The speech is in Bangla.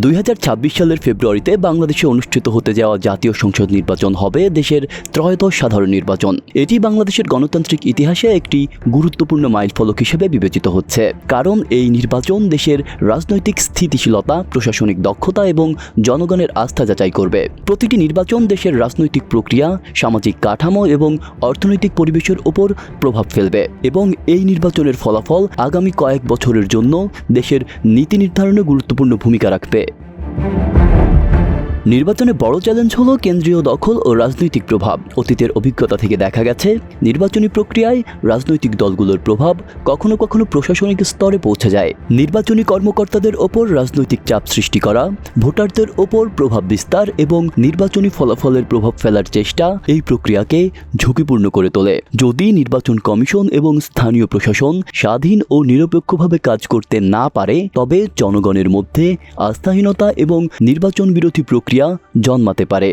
2026 সালের ফেব্রুয়ারিতে বাংলাদেশে অনুষ্ঠিত হতে যাওয়া জাতীয় সংসদ নির্বাচন হবে দেশের ত্রয়োদশ সাধারণ নির্বাচন। এটি বাংলাদেশের গণতান্ত্রিক ইতিহাসে একটি গুরুত্বপূর্ণ মাইলফলক হিসেবে বিবেচিত হচ্ছে, কারণ এই নির্বাচন দেশের রাজনৈতিক স্থিতিশীলতা, প্রশাসনিক দক্ষতা এবং জনগণের আস্থা যাচাই করবে। প্রতিটি নির্বাচন দেশের রাজনৈতিক প্রক্রিয়া, সামাজিক কাঠামো এবং অর্থনৈতিক পরিবেশের ওপর প্রভাব ফেলবে এবং এই নির্বাচনের ফলাফল আগামী কয়েক বছরের জন্য দেশের নীতি নির্ধারণে গুরুত্বপূর্ণ ভূমিকা রাখবে। নির্বাচনে বড় চ্যালেঞ্জ হলো কেন্দ্রীয় দখল ও রাজনৈতিক প্রভাব। অতীতের অভিজ্ঞতা থেকে দেখা গেছে, নির্বাচনী প্রক্রিয়ায় রাজনৈতিক দলগুলোর প্রভাব কখনো কখনো প্রশাসনিক স্তরে পৌঁছে যায়। নির্বাচনী কর্মকর্তাদের ওপর রাজনৈতিক চাপ সৃষ্টি করা, ভোটারদের ওপর প্রভাব বিস্তার এবং নির্বাচনী ফলাফলের প্রভাব ফেলার চেষ্টা এই প্রক্রিয়াকে ঝুঁকিপূর্ণ করে তোলে। যদি নির্বাচন কমিশন এবং স্থানীয় প্রশাসন স্বাধীন ও নিরপেক্ষভাবে কাজ করতে না পারে, তবে জনগণের মধ্যে আস্থাহীনতা এবং নির্বাচন বিরোধী প্রক্রিয়া জন্মাতে পারে।